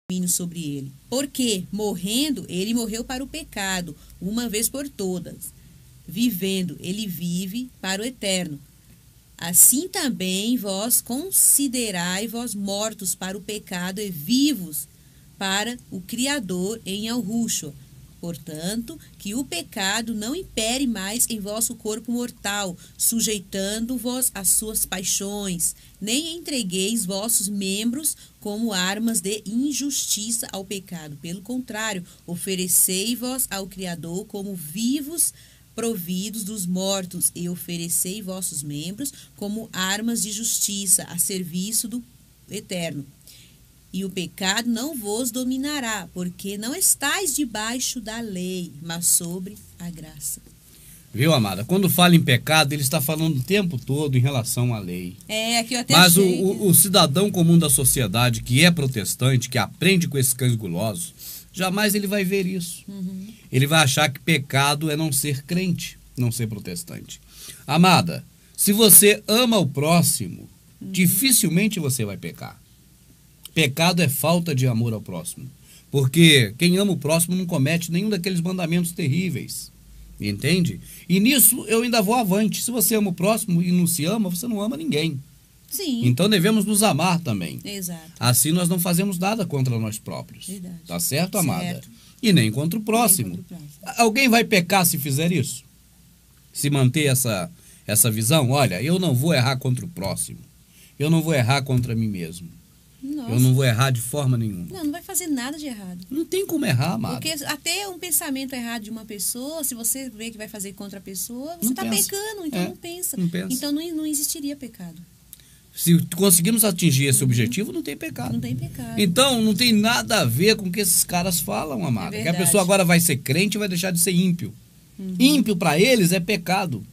domínio sobre ele. Porque, morrendo, ele morreu para o pecado, uma vez por todas. Vivendo, ele vive para o eterno. Assim também vós considerai vós mortos para o pecado e vivos para o Criador em Yahushua. Portanto, que o pecado não impere mais em vosso corpo mortal, sujeitando-vos às suas paixões, nem entregueis vossos membros como armas de injustiça ao pecado. Pelo contrário, oferecei-vos ao Criador como vivos, providos dos mortos, e oferecei vossos membros como armas de justiça a serviço do Eterno. E o pecado não vos dominará, porque não estáis debaixo da lei, mas sobre a graça. Viu, amada? Quando fala em pecado, ele está falando o tempo todo em relação à lei. Aqui eu até Mas achei. o cidadão comum da sociedade, que é protestante, que aprende com esses cães gulosos, jamais ele vai ver isso. Ele vai achar que pecado é não ser crente, não ser protestante. Amada, se você ama o próximo, dificilmente você vai pecar. Pecado é falta de amor ao próximo. Porque quem ama o próximo não comete nenhum daqueles mandamentos terríveis. Entende? E nisso eu ainda vou avante. Se você ama o próximo e não se ama, você não ama ninguém. Sim. Então devemos nos amar também. Exato. Assim nós não fazemos nada contra nós próprios. Verdade. Tá certo, amada? Certo. E nem contra o próximo. Nem contra o próximo. Alguém vai pecar se fizer isso? Se manter essa visão? Olha, eu não vou errar contra o próximo. Eu não vou errar contra mim mesmo. Nossa. Eu não vou errar de forma nenhuma. Não vai fazer nada de errado. Não tem como errar, amado. Porque até um pensamento errado de uma pessoa, se você vê que vai fazer contra a pessoa, você Não está pensa. pecando, então não pensa. Não pensa. Então não existiria pecado. Se conseguirmos atingir esse objetivo, não tem pecado. Não tem pecado. Então, não tem nada a ver com o que esses caras falam, amada. É Que a verdade. pessoa agora vai ser crente e vai deixar de ser ímpio. Ímpio para eles é pecado.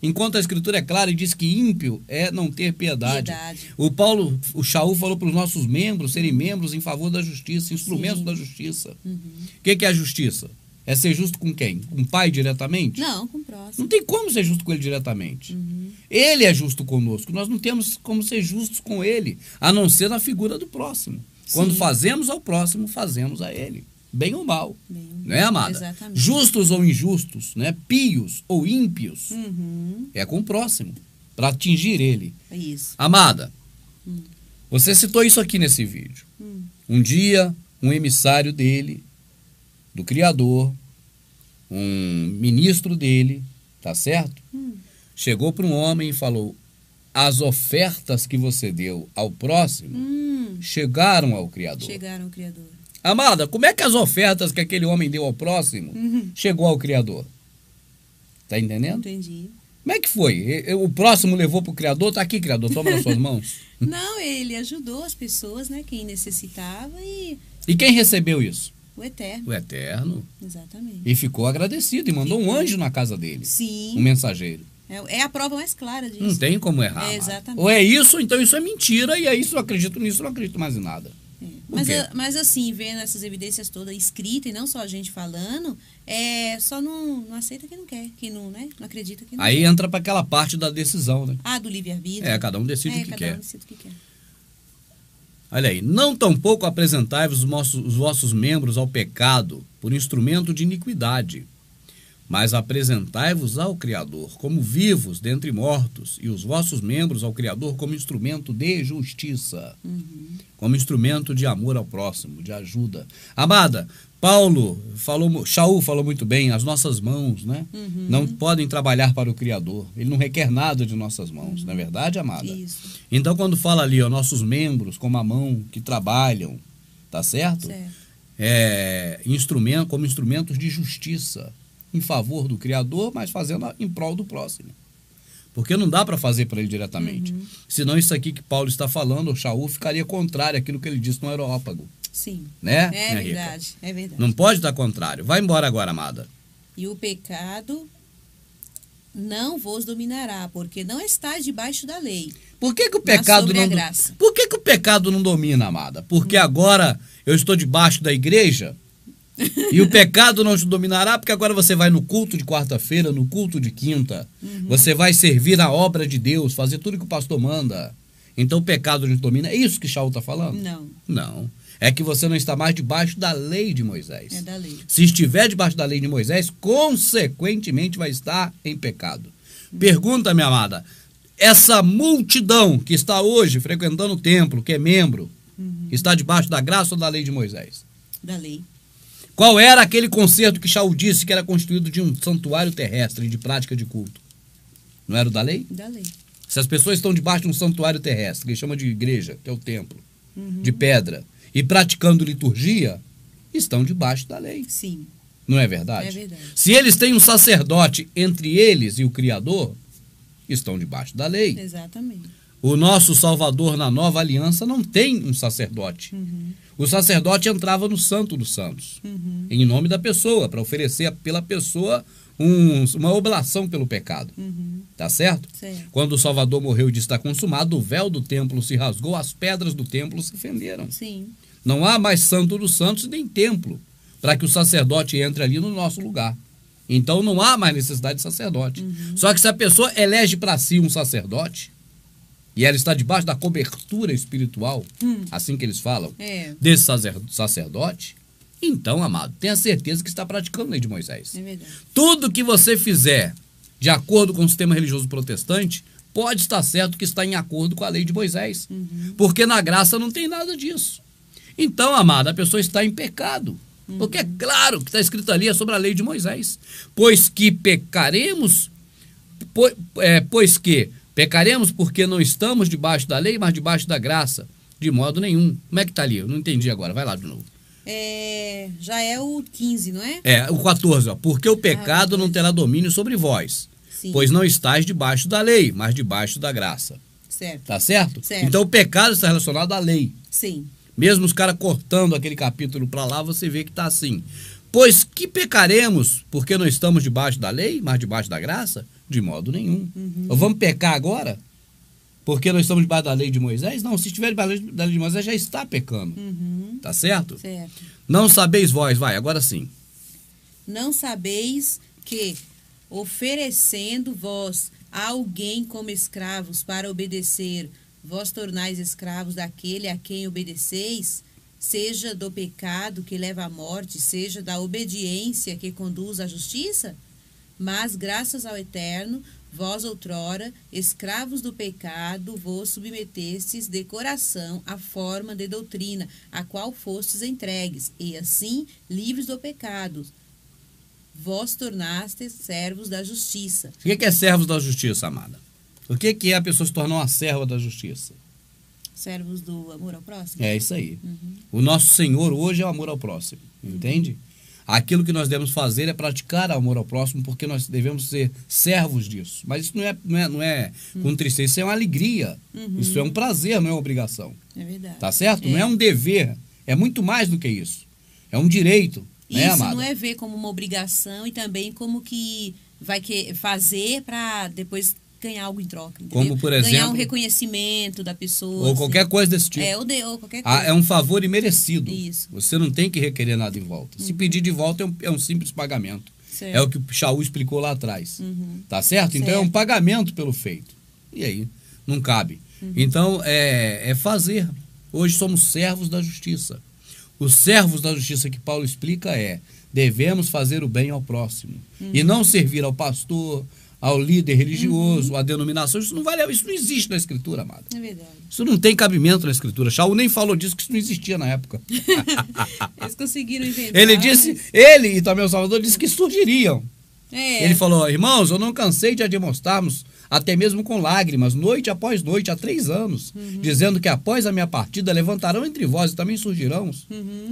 Enquanto a Escritura é clara e diz que ímpio é não ter piedade. O Shaul falou para os nossos membros serem membros em favor da justiça, instrumentos da justiça. O que é a justiça? É ser justo com quem? Com o pai diretamente? Não, com o próximo. Não tem como ser justo com ele diretamente. Ele é justo conosco. Nós não temos como ser justos com ele, a não ser na figura do próximo. Quando fazemos ao próximo, fazemos a ele. Bem ou mal. Não é, amada? Exatamente. Justos ou injustos, né? Pios ou ímpios. É com o próximo, para atingir ele. Isso. Amada, você citou isso aqui nesse vídeo. Um dia, um emissário dele, do Criador, um ministro dele, tá certo? Chegou para um homem e falou: as ofertas que você deu ao próximo chegaram ao Criador. Chegaram ao Criador. Amada, como é que as ofertas que aquele homem deu ao próximo chegou ao Criador? Tá entendendo? Entendi. Como é que foi? O próximo levou para o Criador? Tá aqui, Criador, toma nas suas mãos. Não, ele ajudou as pessoas, né? Quem necessitava e quem recebeu isso? o Eterno. O Eterno. Exatamente. E ficou agradecido e mandou um anjo na casa dele. Sim. Um mensageiro. É a prova mais clara disso. Não tem como errar. amada. Exatamente. Ou é isso, ou então isso é mentira, e aí se eu acredito nisso, eu não acredito mais em nada. Mas assim, vendo essas evidências todas escritas, e não só a gente falando, só não aceita quem não quer, quem não, né? Não acredita quem não Aí quer. entra para aquela parte da decisão, né? Do livre-arbítrio. Cada um decide o que cada quer. um decide o que quer. Olha aí, não tampouco apresentai-vos os vossos membros ao pecado por instrumento de iniquidade, mas apresentai-vos ao Criador como vivos dentre mortos, e os vossos membros ao Criador como instrumento de justiça, como instrumento de amor ao próximo, de ajuda. Amada, Shaul falou muito bem, as nossas mãos, né? Não podem trabalhar para o Criador. Ele não requer nada de nossas mãos, não é verdade, amada? Isso. Então, quando fala ali, nossos membros como a mão que trabalham, tá certo? Como instrumentos de justiça, em favor do Criador, mas fazendo em prol do próximo. Porque não dá para fazer para ele diretamente. Senão isso aqui que Paulo está falando, o Shaul, ficaria contrário àquilo que ele disse no Areópago. Sim. Né? É verdade, é verdade. Não pode estar contrário. Vai embora agora, amada. E o pecado não vos dominará, porque não estáis debaixo da lei. Por que o pecado não... graça. Por que o pecado não domina, amada? Porque agora eu estou debaixo da igreja e o pecado não te dominará, porque agora você vai no culto de quarta-feira, no culto de quinta. Você vai servir a obra de Deus, fazer tudo que o pastor manda. Então o pecado não te domina. É isso que Shaul está falando? Não. Não. é que você não está mais debaixo da lei de Moisés. É da lei. Se estiver debaixo da lei de Moisés, consequentemente vai estar em pecado. Pergunta, minha amada, essa multidão que está hoje frequentando o templo, que é membro, está debaixo da graça ou da lei de Moisés? Da lei. Qual era aquele concerto que Shaul disse que era constituído de um santuário terrestre de prática de culto? Não era o da lei? Da lei. Se as pessoas estão debaixo de um santuário terrestre, que chama de igreja, que é o templo, de pedra, e praticando liturgia, estão debaixo da lei. Sim. Não é verdade? É verdade. Se eles têm um sacerdote entre eles e o Criador, estão debaixo da lei. Exatamente. O nosso Salvador na nova aliança não tem um sacerdote. O sacerdote entrava no Santo dos Santos, em nome da pessoa, para oferecer pela pessoa uma oblação pelo pecado. Tá certo? Certo. Quando o Salvador morreu e disse está consumado, o véu do templo se rasgou, as pedras do templo se fenderam. Sim. Não há mais Santo dos Santos nem templo para que o sacerdote entre ali no nosso lugar. Então não há mais necessidade de sacerdote. Só que se a pessoa elege para si um sacerdote, e ela está debaixo da cobertura espiritual, assim que eles falam, desse sacerdote, então, amado, tenha certeza que está praticando a lei de Moisés. É verdade. Tudo que você fizer de acordo com o sistema religioso protestante, pode estar certo que está em acordo com a lei de Moisés. Porque na graça não tem nada disso. Então, amado, a pessoa está em pecado. Porque é claro que está escrito ali é sobre a lei de Moisés. Pois que pecaremos, pecaremos porque não estamos debaixo da lei, mas debaixo da graça. De modo nenhum. Como é que está ali? Eu não entendi agora. Vai lá de novo. Já é o 15, não é? O 14, ó. Porque o pecado não terá domínio sobre vós. Sim. Pois não estáis debaixo da lei, mas debaixo da graça. Certo. Tá certo? Certo. Então o pecado está relacionado à lei. Sim. Mesmo os caras cortando aquele capítulo para lá, você vê que está assim. Pois que pecaremos porque não estamos debaixo da lei, mas debaixo da graça? De modo nenhum. Ou vamos pecar agora? Porque nós estamos debaixo da lei de Moisés? Não, se estiver debaixo da lei de Moisés, já está pecando. Tá certo? Certo. Não sabeis vós, vai, agora sim. Não sabeis que, oferecendo vós a alguém como escravos para obedecer, vós tornais escravos daquele a quem obedeceis, seja do pecado que leva à morte, seja da obediência que conduz à justiça? Mas, graças ao Eterno, vós outrora, escravos do pecado, vos submetestes de coração à forma de doutrina, a qual fostes entregues, e assim, livres do pecado, vós tornastes servos da justiça. O que é servos da justiça, amada? O que é a pessoa se tornar uma serva da justiça? Servos do amor ao próximo? É isso aí. O nosso Senhor hoje é o amor ao próximo, entende? Aquilo que nós devemos fazer é praticar amor ao próximo, porque nós devemos ser servos disso. Mas isso não é com tristeza, isso é uma alegria. Isso é um prazer, não é uma obrigação. É verdade. Tá certo? Não é um dever, é muito mais do que isso. É um direito, né, isso amada? não é ver como uma obrigação e também como que vai fazer para depois ganhar algo em troca, entendeu? Como, por exemplo, ganhar um reconhecimento da pessoa. Ou qualquer coisa desse tipo. Ou qualquer coisa. É um favor imerecido. Isso. Você não tem que requerer nada em volta. Se pedir de volta é um simples pagamento. Certo. É o que o Shaul explicou lá atrás. Tá certo? Então é um pagamento pelo feito. E aí? Não cabe. Então é fazer. Hoje somos servos da justiça. Os servos da justiça que Paulo explica devemos fazer o bem ao próximo. E não servir ao pastor, ao líder religioso, à denominação. Isso não existe na Escritura, amado. É verdade. Isso não tem cabimento na Escritura. Shaul nem falou disso, que isso não existia na época. Eles conseguiram inventar. Ele e também o Salvador disse que surgiriam. Ele falou, irmãos, eu não cansei de demonstrarmos, até mesmo com lágrimas, noite após noite, há 3 anos, dizendo que após a minha partida levantarão entre vós e também surgirão,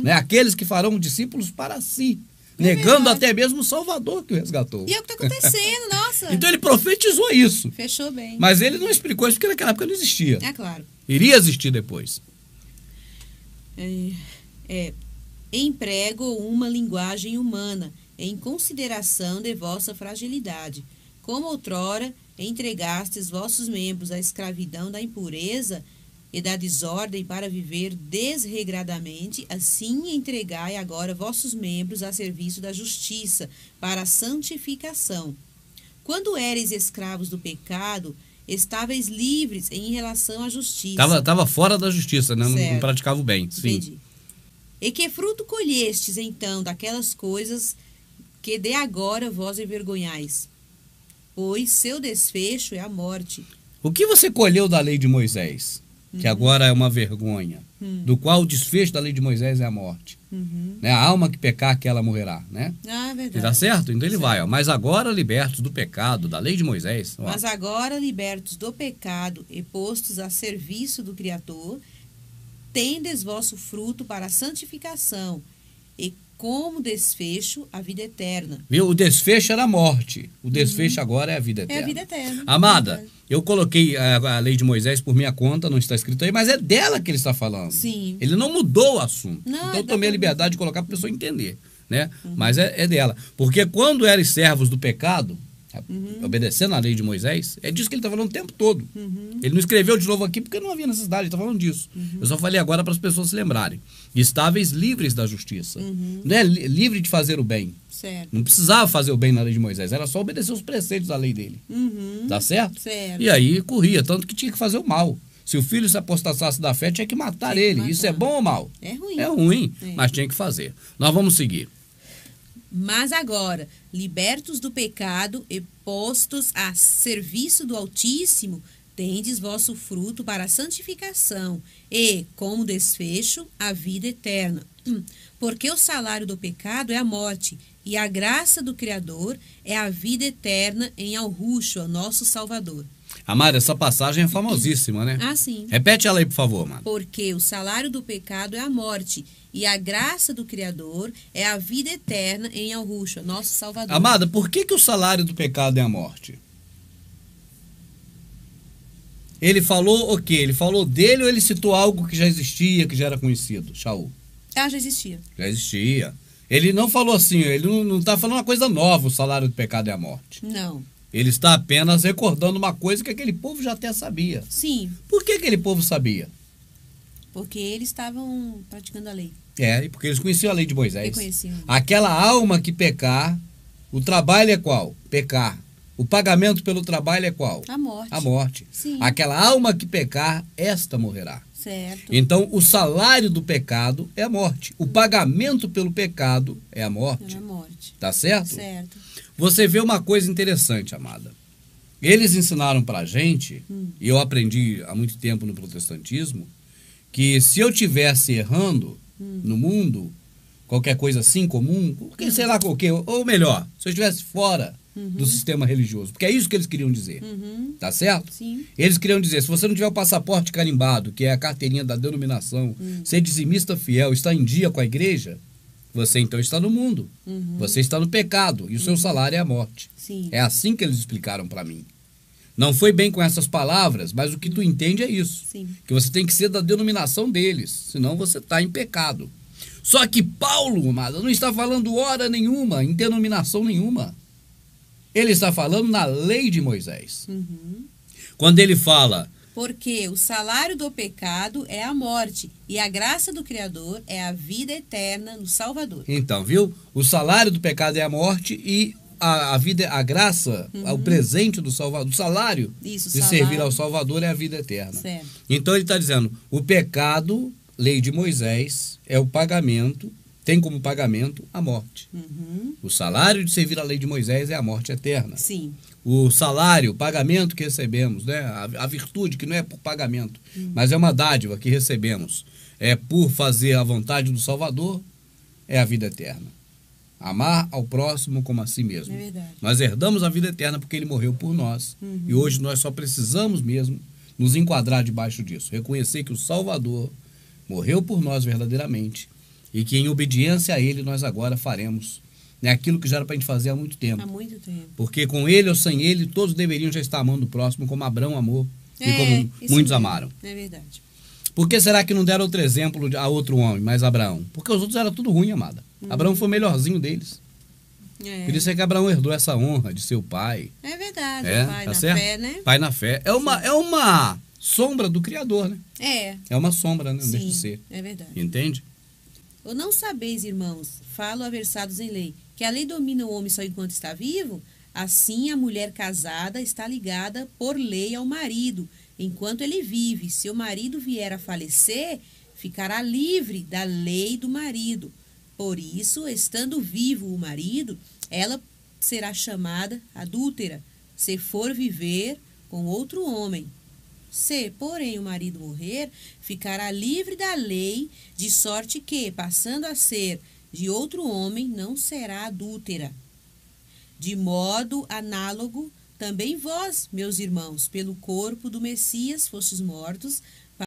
né, aqueles que farão discípulos para si. Negando até mesmo o Salvador que o resgatou. E é o que está acontecendo, nossa. Então ele profetizou isso. Fechou bem. Mas ele não explicou isso porque naquela época não existia. É claro. Iria existir depois. Emprego uma linguagem humana, em consideração de vossa fragilidade. Como outrora entregastes vossos membros à escravidão da impureza e da desordem para viver desregradamente, assim entregai agora vossos membros a serviço da justiça, para a santificação. Quando éreis escravos do pecado, estáveis livres em relação à justiça. Tava fora da justiça, né? Não praticava o bem. Sim. Entendi. E que fruto colhestes, então, daquelas coisas que de agora vós envergonhais? Pois seu desfecho é a morte. O que você colheu da lei de Moisés, que agora é uma vergonha, do qual o desfecho da lei de Moisés é a morte? Né? A alma que pecar, aquela morrerá, né? Ah, verdade. Tá certo? Então ele vai, ó. Mas agora libertos do pecado, da lei de Moisés. Ó. Mas agora, libertos do pecado e postos a serviço do Criador, tendes vosso fruto para a santificação, e como desfecho a vida eterna. Viu? O desfecho era a morte. O desfecho agora é a vida eterna. É a vida eterna. Amada, eu coloquei a lei de Moisés por minha conta, não está escrito aí, mas é dela que ele está falando. Sim. Ele não mudou o assunto. Não, então eu é tomei a liberdade de colocar para a pessoa entender. Né? Mas é dela. Porque quando eram servos do pecado, obedecendo a lei de Moisés, é disso que ele está falando o tempo todo. Ele não escreveu de novo aqui porque não havia necessidade, ele está falando disso. Eu só falei agora para as pessoas se lembrarem. Estáveis livres da justiça. Não é livre de fazer o bem. Certo. Não precisava fazer o bem na lei de Moisés, era só obedecer os preceitos da lei dele. Tá certo? Certo. E aí corria, tanto que tinha que fazer o mal. Se o filho se apostasse da fé, tinha que matar ele. Isso é bom ou mal? É ruim. É ruim, É. mas tinha que fazer. Nós vamos seguir. Mas agora, libertos do pecado e postos a serviço do Altíssimo, tendes vosso fruto para a santificação e, como desfecho, a vida eterna. Porque o salário do pecado é a morte, e a graça do Criador é a vida eterna em Yahushua, nosso Salvador. Amada, essa passagem é famosíssima, né? Ah, sim. Repete ela aí, por favor, amada. Porque o salário do pecado é a morte, e a graça do Criador é a vida eterna em Yahushua, nosso Salvador. Amada, por que o salário do pecado é a morte? Ele falou o quê? Ele falou dele ou ele citou algo que já existia, que já era conhecido? Shaul. Ah, já existia. Já existia. Ele não falou assim, ele não está falando uma coisa nova, o salário do pecado é a morte. Não. Ele está apenas recordando uma coisa que aquele povo já até sabia. Sim, Por que aquele povo sabia? porque eles estavam praticando a lei. E porque eles conheciam a lei de Moisés. Reconheciam. Aquela alma que pecar, o trabalho é qual? Pecar. O pagamento pelo trabalho é qual? A morte. A morte. Sim. Aquela alma que pecar, esta morrerá. Certo. Então, o salário do pecado é a morte. O pagamento pelo pecado é a morte. Era a morte. Tá certo? Certo. Você vê uma coisa interessante, amada. Eles ensinaram pra gente, e eu aprendi há muito tempo no protestantismo, que se eu tivesse errando no mundo, qualquer coisa assim comum, porque sei lá qualquer, ou melhor, se eu estivesse fora do sistema religioso, porque é isso que eles queriam dizer. Tá certo? Sim. Eles queriam dizer, se você não tiver o passaporte carimbado, que é a carteirinha da denominação, ser dizimista fiel, está em dia com a igreja, você então está no mundo. Você está no pecado e o seu salário é a morte. Sim. É assim que eles explicaram para mim. Não foi bem com essas palavras, mas o que tu entende é isso. Sim. Que você tem que ser da denominação deles, senão você está em pecado. Só que Paulo, amado, não está falando hora nenhuma, em denominação nenhuma. Ele está falando na lei de Moisés. Quando ele fala, Porque o salário do pecado é a morte, e a graça do Criador é a vida eterna no Salvador. então, viu? O salário do pecado é a morte e a vida, a graça, o presente do Salvador, o salário Isso, de salário. servir ao Salvador é a vida eterna. Certo. Então ele está dizendo, o pecado, lei de Moisés, é o pagamento, tem como pagamento a morte. O salário de servir a lei de Moisés é a morte eterna. Sim. O salário, o pagamento que recebemos, né? A virtude, que não é por pagamento, mas é uma dádiva que recebemos, é por fazer a vontade do Salvador, é a vida eterna. Amar ao próximo como a si mesmo. É verdade. Nós herdamos a vida eterna porque ele morreu por nós. E hoje nós só precisamos mesmo nos enquadrar debaixo disso. Reconhecer que o Salvador morreu por nós verdadeiramente e que em obediência a ele nós agora faremos, né, aquilo que já era para a gente fazer há muito tempo. Há muito tempo. Porque com ele ou sem ele, todos deveriam já estar amando o próximo como Abraão amou e como isso muitos mesmo. amaram. É verdade. Por que será que não deram outro exemplo a outro homem, mais Abraão? Porque os outros eram tudo ruim, amada. Abraão foi o melhorzinho deles. Por isso é que Abraão herdou essa honra de ser o pai. É verdade, É, pai tá na certo? fé, né? Pai na fé. É uma sombra do Criador, né? É. É uma sombra, né? Não deixa de Sim, ser. é verdade. Entende? Ou não sabeis, irmãos, falo aversados em lei, que a lei domina o homem só enquanto está vivo? Assim a mulher casada está ligada por lei ao marido, enquanto ele vive. Se o marido vier a falecer, ficará livre da lei do marido. Por isso, estando vivo o marido, ela será chamada adúltera, se for viver com outro homem. Se, porém, o marido morrer, ficará livre da lei, de sorte que, passando a ser de outro homem, não será adúltera. De modo análogo, também vós, meus irmãos, pelo corpo do Messias fostes mortos